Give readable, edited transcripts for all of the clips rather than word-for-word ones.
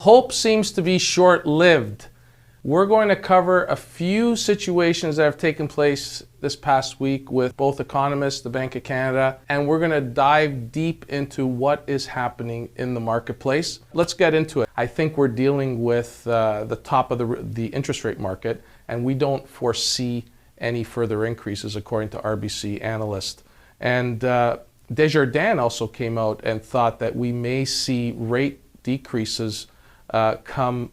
Hope seems to be short-lived. We're going to cover a few situations that have taken place this past week with both economists, the Bank of Canada, and we're going to dive deep into what is happening in the marketplace. Let's get into it. I think we're dealing with the top of the interest rate market, and we don't foresee any further increases according to RBC analysts. And Desjardins also came out and thought that we may see rate decreases come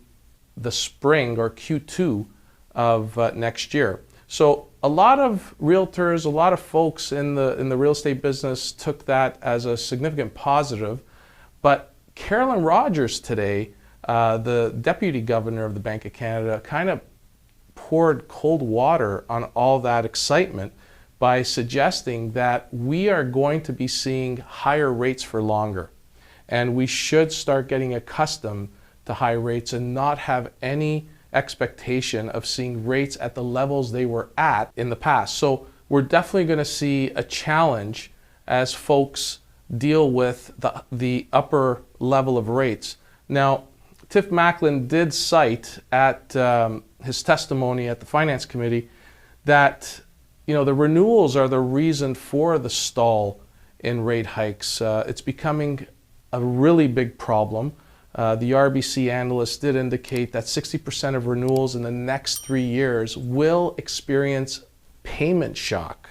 the spring or Q2 of next year. So a lot of realtors, a lot of folks in the real estate business took that as a significant positive. But Carolyn Rogers today, the Deputy Governor of the Bank of Canada, kind of poured cold water on all that excitement by suggesting that we are going to be seeing higher rates for longer. And we should start getting accustomed to high rates and not have any expectation of seeing rates at the levels they were at in the past. So we're definitely going to see a challenge as folks deal with the upper level of rates. Now, Tiff Macklin did cite at his testimony at the Finance Committee that the renewals are the reason for the stall in rate hikes. It's becoming a really big problem. The RBC analysts did indicate that 60% of renewals in the next 3 years will experience payment shock.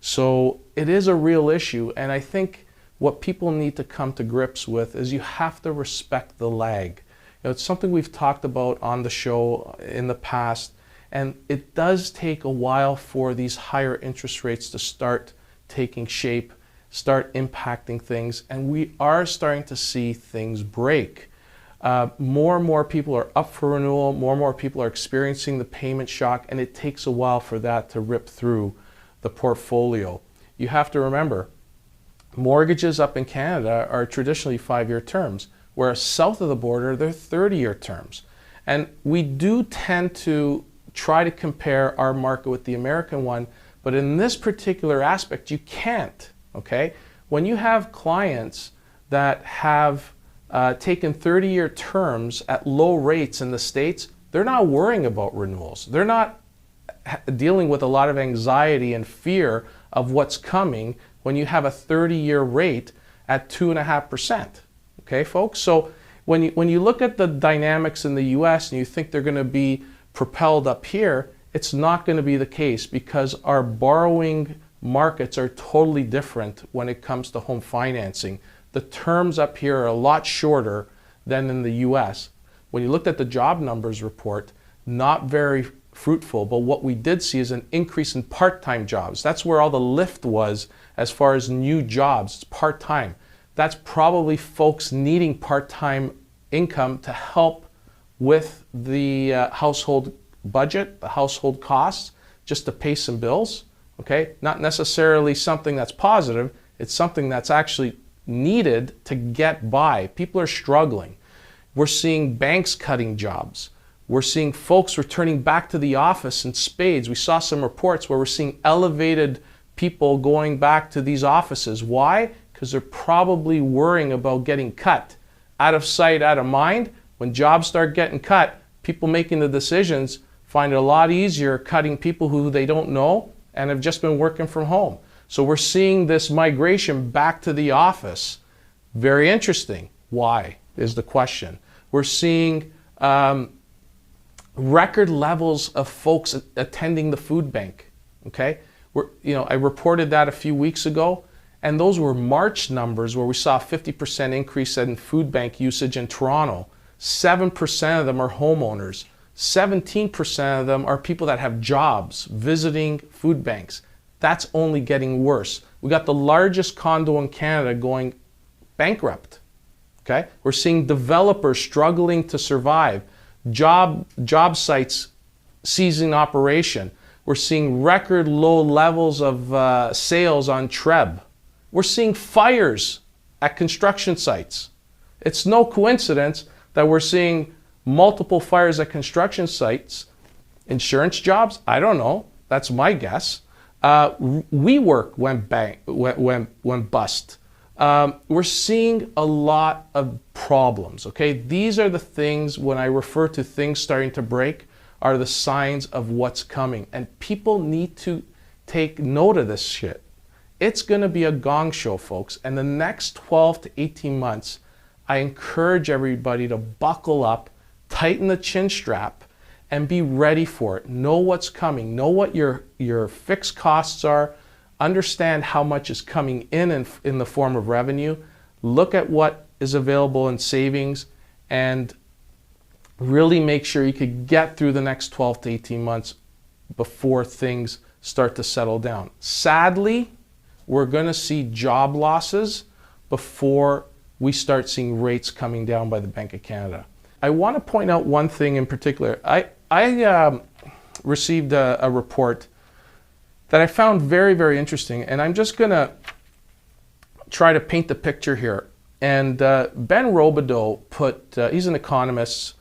So it is a real issue, and I think what people need to come to grips with is you have to respect the lag. It's something we've talked about on the show in the past, and it does take a while for these higher interest rates to start taking shape, start impacting things, and we are starting to see things break. More and more people are up for renewal, more and more people are experiencing the payment shock, and it takes a while for that to rip through the portfolio. You have to remember, mortgages up in Canada are traditionally 5-year terms, whereas south of the border, they're 30-year terms. And we do tend to try to compare our market with the American one, but in this particular aspect, you can't, okay? When you have clients that have taken 30-year terms at low rates in the States, they're not worrying about renewals. They're not dealing with a lot of anxiety and fear of what's coming when you have a 30-year rate at 2.5%. Okay, folks? So when you look at the dynamics in the US and you think they're going to be propelled up here, it's not going to be the case because our borrowing markets are totally different when it comes to home financing. The terms up here are a lot shorter than in the US. When you looked at the job numbers report, not very fruitful, but what we did see is an increase in part-time jobs. That's where all the lift was as far as new jobs. It's part-time. That's probably folks needing part-time income to help with the household budget, the household costs, just to pay some bills. Okay? Not necessarily something that's positive. It's something that's actually needed to get by. People are struggling. We're seeing banks cutting jobs. We're seeing folks returning back to the office in spades. We saw some reports where we're seeing elevated people going back to these offices. Why? Because they're probably worrying about getting cut. Out of sight, out of mind. When jobs start getting cut, people making the decisions find it a lot easier cutting people who they don't know and have just been working from home. So we're seeing this migration back to the office. Very interesting. Why is the question. We're seeing record levels of folks attending the food bank. Okay, I reported that a few weeks ago, and those were March numbers where we saw a 50% increase in food bank usage in Toronto. 7% of them are homeowners. 17% of them are people that have jobs visiting food banks. That's only getting worse. We got the largest condo in Canada going bankrupt. Okay? We're seeing developers struggling to survive. Job sites ceasing operation. We're seeing record low levels of sales on Treb. We're seeing fires at construction sites. It's no coincidence that we're seeing multiple fires at construction sites. Insurance jobs? I don't know. That's my guess. WeWork went bust. We're seeing a lot of problems, okay? These are the things, when I refer to things starting to break, are the signs of what's coming. And people need to take note of this shit. It's gonna be a gong show, folks. And the next 12 to 18 months, I encourage everybody to buckle up, tighten the chin strap, and be ready for it. Know what's coming. Know what your fixed costs are. Understand how much is coming in the form of revenue. Look at what is available in savings and really make sure you could get through the next 12 to 18 months before things start to settle down. Sadly, we're going to see job losses before we start seeing rates coming down by the Bank of Canada. I want to point out one thing in particular. I received a report that I found very, very interesting, and I'm just going to try to paint the picture here. And Ben Robideau he's an economist.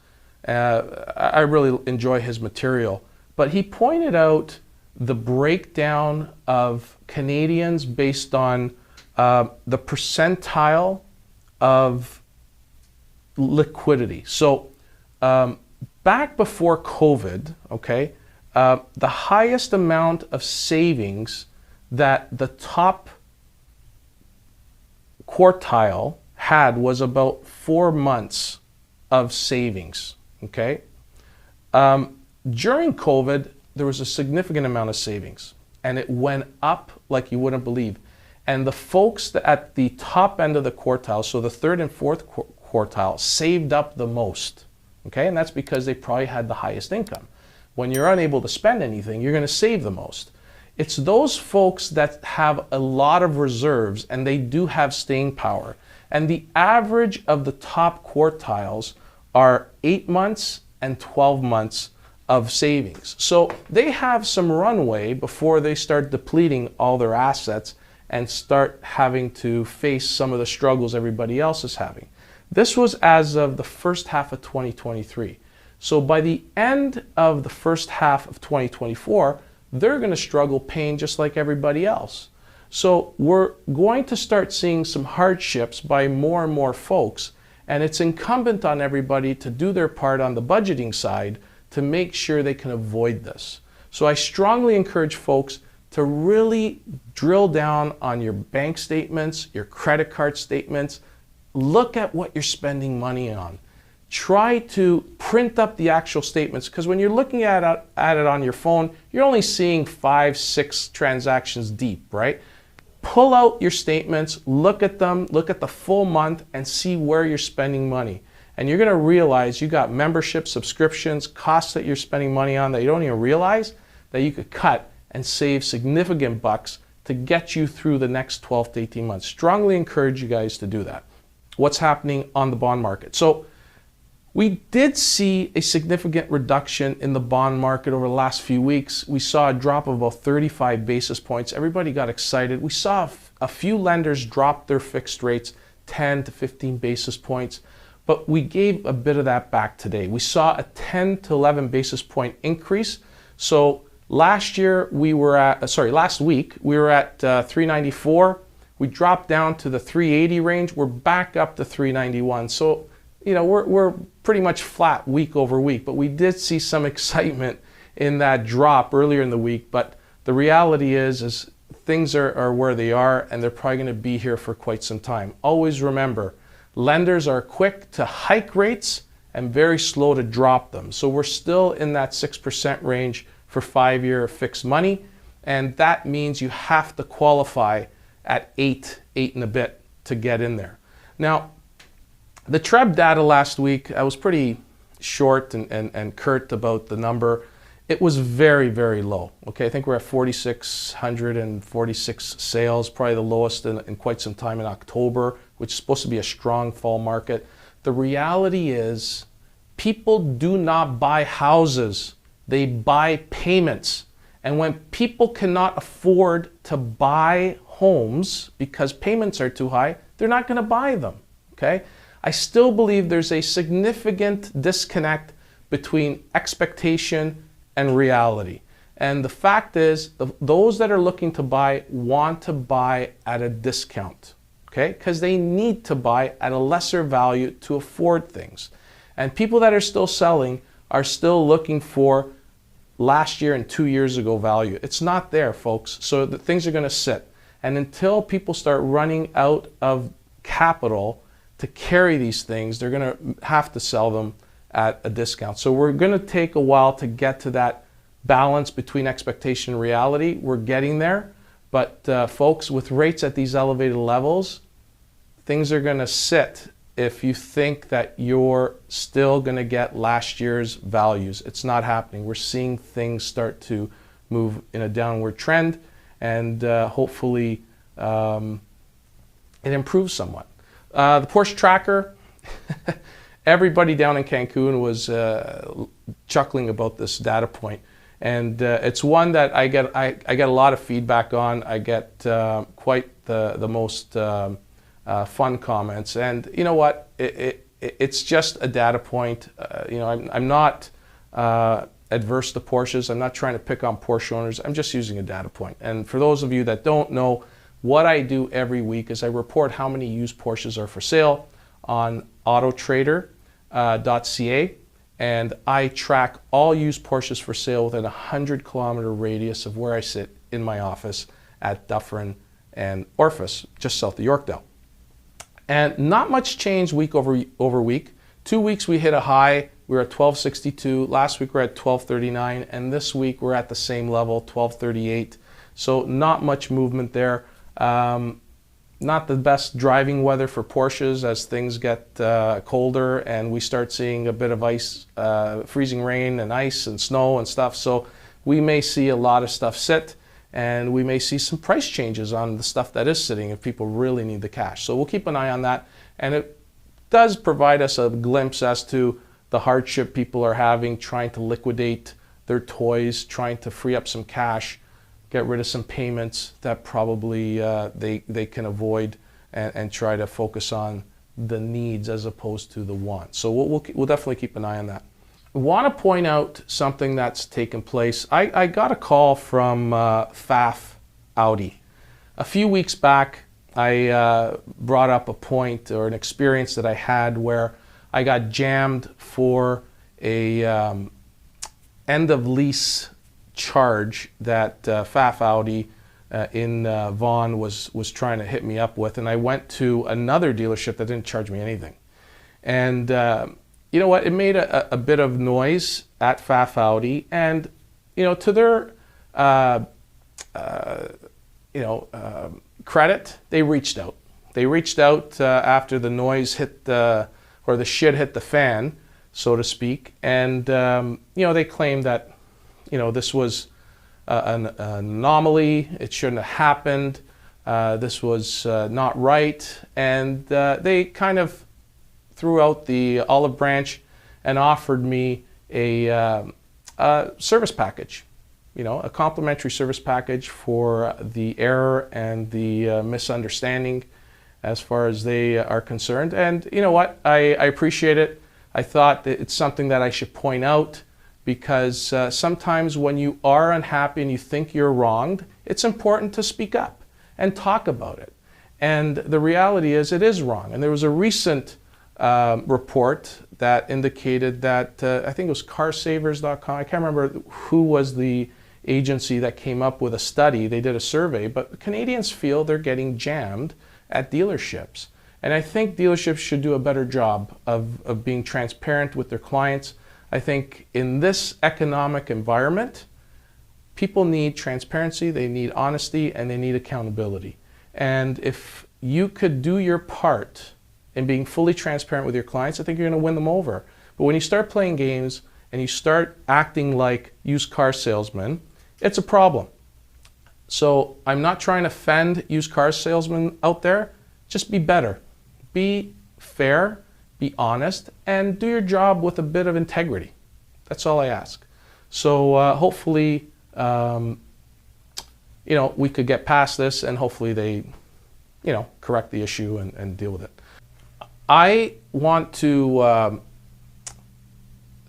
I really enjoy his material, but he pointed out the breakdown of Canadians based on the percentile of liquidity. So back before COVID, okay, the highest amount of savings that the top quartile had was about 4 months of savings, okay? During COVID, there was a significant amount of savings, and it went up like you wouldn't believe. And the folks that at the top end of the quartile, so the third and fourth quartile, saved up the most, okay? And that's because they probably had the highest income. When you're unable to spend anything, you're going to save the most. It's those folks that have a lot of reserves and they do have staying power. And the average of the top quartiles are 8 months and 12 months of savings. So they have some runway before they start depleting all their assets and start having to face some of the struggles everybody else is having. This was as of the first half of 2023. So by the end of the first half of 2024, they're going to struggle paying just like everybody else. So we're going to start seeing some hardships by more and more folks, and it's incumbent on everybody to do their part on the budgeting side to make sure they can avoid this. So I strongly encourage folks to really drill down on your bank statements, your credit card statements. Look at what you're spending money on. Try to print up the actual statements, because when you're looking at it on your phone, you're only seeing 5, 6 transactions deep, right? Pull out your statements, look at them, look at the full month, and see where you're spending money. And you're going to realize you got membership, subscriptions, costs that you're spending money on that you don't even realize that you could cut and save significant bucks to get you through the next 12 to 18 months. Strongly encourage you guys to do that. What's happening on the bond market? So we did see a significant reduction in the bond market over the last few weeks. We saw a drop of about 35 basis points. Everybody got excited. We saw a few lenders drop their fixed rates 10 to 15 basis points, but we gave a bit of that back today. We saw a 10 to 11 basis point increase. So last week we were at 394. We dropped down to the 380 range. We're back up to 391. So we're pretty much flat week over week, but we did see some excitement in that drop earlier in the week. But the reality is things are where they are, and they're probably going to be here for quite some time. Always remember, lenders are quick to hike rates and very slow to drop them. So we're still in that 6% range for 5-year fixed money, and that means you have to qualify at 8 and a bit to get in there. Now, the TREB data last week, I was pretty short and curt about the number. It was very, very low. Okay, I think we're at 4,646 sales, probably the lowest in quite some time in October, which is supposed to be a strong fall market. The reality is people do not buy houses, they buy payments. And when people cannot afford to buy homes because payments are too high, they're not going to buy them, okay? I still believe there's a significant disconnect between expectation and reality. And the fact is, those that are looking to buy want to buy at a discount, okay? Because they need to buy at a lesser value to afford things. And people that are still selling are still looking for last year and 2 years ago value. It's not there, folks. So the things are going to sit. And until people start running out of capital to carry these things, they're going to have to sell them at a discount. So we're going to take a while to get to that balance between expectation and reality. We're getting there. But folks, with rates at these elevated levels, things are going to sit if you think that you're still going to get last year's values. It's not happening. We're seeing things start to move in a downward trend, and hopefully it improves somewhat. The Porsche tracker, everybody down in Cancun was chuckling about this data point. And it's one that I get a lot of feedback on. I get quite the most fun comments. And you know what? It's just a data point. I'm not adverse to Porsches. I'm not trying to pick on Porsche owners. I'm just using a data point. And for those of you that don't know, what I do every week is I report how many used Porsches are for sale on autotrader.ca. And I track all used Porsches for sale within a 100-kilometer radius of where I sit in my office at Dufferin and Orphis, just south of Yorkdale. And not much change week over week. 2 weeks we hit a high. We were at 1262. Last week we're at 1239. And this week we're at the same level, 1238. So not much movement there. Not the best driving weather for Porsches as things get colder and we start seeing a bit of ice, freezing rain and ice and snow and stuff. So we may see a lot of stuff sit, and we may see some price changes on the stuff that is sitting if people really need the cash. So we'll keep an eye on that. And it does provide us a glimpse as to the hardship people are having, trying to liquidate their toys, trying to free up some cash, get rid of some payments that probably they can avoid, and try to focus on the needs as opposed to the wants. So we'll definitely keep an eye on that. I want to point out something that's taken place. I got a call from FAF Audi. A few weeks back, I brought up a point or an experience that I had where I got jammed for a end of lease charge that FAF Audi in Vaughan was trying to hit me up with, and I went to another dealership that didn't charge me anything. And you know what? It made a bit of noise at FAF Audi, and to their credit, they reached out. They reached out after the noise hit or the shit hit the fan, so to speak, and they claimed that this was an anomaly. It shouldn't have happened. This was not right. And they kind of threw out the olive branch and offered me a service package, a complimentary service package for the error and the misunderstanding as far as they are concerned. And you know what? I appreciate it. I thought that it's something that I should point out, because sometimes when you are unhappy and you think you're wronged, it's important to speak up and talk about it. And the reality is it is wrong. And there was a recent report that indicated that, I think it was carsavers.com, I can't remember who was the agency that came up with a study. They did a survey, but Canadians feel they're getting jammed at dealerships. And I think dealerships should do a better job of being transparent with their clients. I think in this economic environment, people need transparency, they need honesty, and they need accountability. And if you could do your part in being fully transparent with your clients, I think you're going to win them over. But when you start playing games and you start acting like used car salesmen, it's a problem. So I'm not trying to offend used car salesmen out there. Just be better. Be fair. Be honest, and do your job with a bit of integrity. That's all I ask. So hopefully, we could get past this, and hopefully they, correct the issue and deal with it. I want to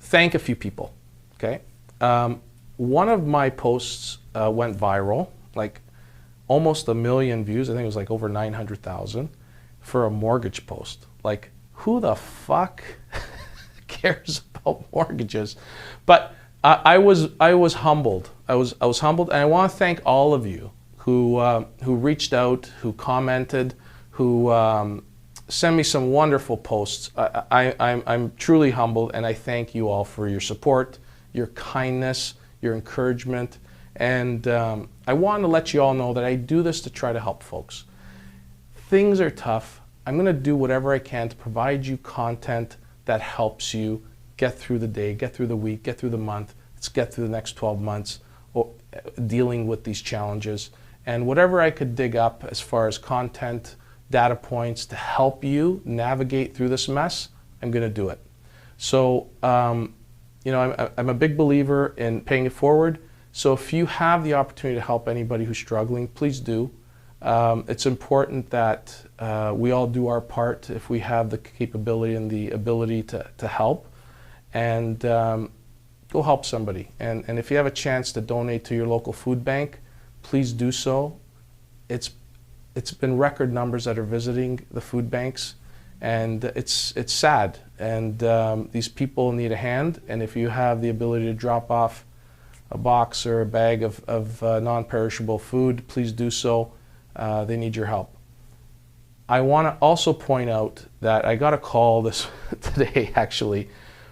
thank a few people, okay? One of my posts went viral, like almost 1 million views. I think it was like over 900,000. for a mortgage post. Like, who the fuck cares about mortgages? But I was humbled. I was humbled, and I want to thank all of you who reached out, who commented, who send me some wonderful posts. I'm truly humbled, and I thank you all for your support, your kindness, your encouragement, and I want to let you all know that I do this to try to help folks. Things are tough. I'm going to do whatever I can to provide you content that helps you get through the day, get through the week, get through the month. Let's get through the next 12 months dealing with these challenges. And whatever I could dig up as far as content, data points to help you navigate through this mess, I'm going to do it. So, you know, I'm a big believer in paying it forward. So if you have the opportunity to help anybody who's struggling, please do. It's important that we all do our part if we have the capability and the ability to help, and go help somebody. And if you have a chance to donate to your local food bank, please do so. It's been record numbers that are visiting the food banks, and it's sad. And these people need a hand. And if you have the ability to drop off a box or a bag of non-perishable food, please do so. They need your help. I want to also point out that I got a call this today, actually,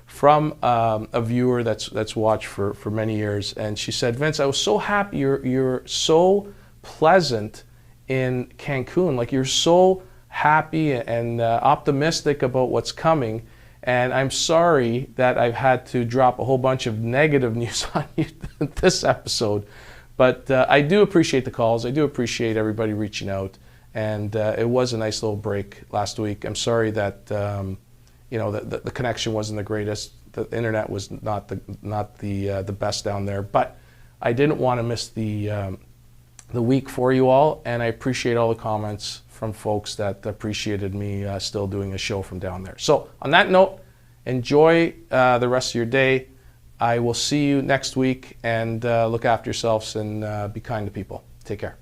from a viewer that's watched for many years, and she said, "Vince, I was so happy. You're so pleasant in Cancun. Like, you're so happy and optimistic about what's coming. And I'm sorry that I've had to drop a whole bunch of negative news on you this episode. But I do appreciate the calls. I do appreciate everybody reaching out. And it was a nice little break last week. I'm sorry that you know, the connection wasn't the greatest. The internet was not the best down there. But I didn't want to miss the week for you all. And I appreciate all the comments from folks that appreciated me still doing a show from down there. So on that note, enjoy the rest of your day. I will see you next week, and look after yourselves and be kind to people. Take care.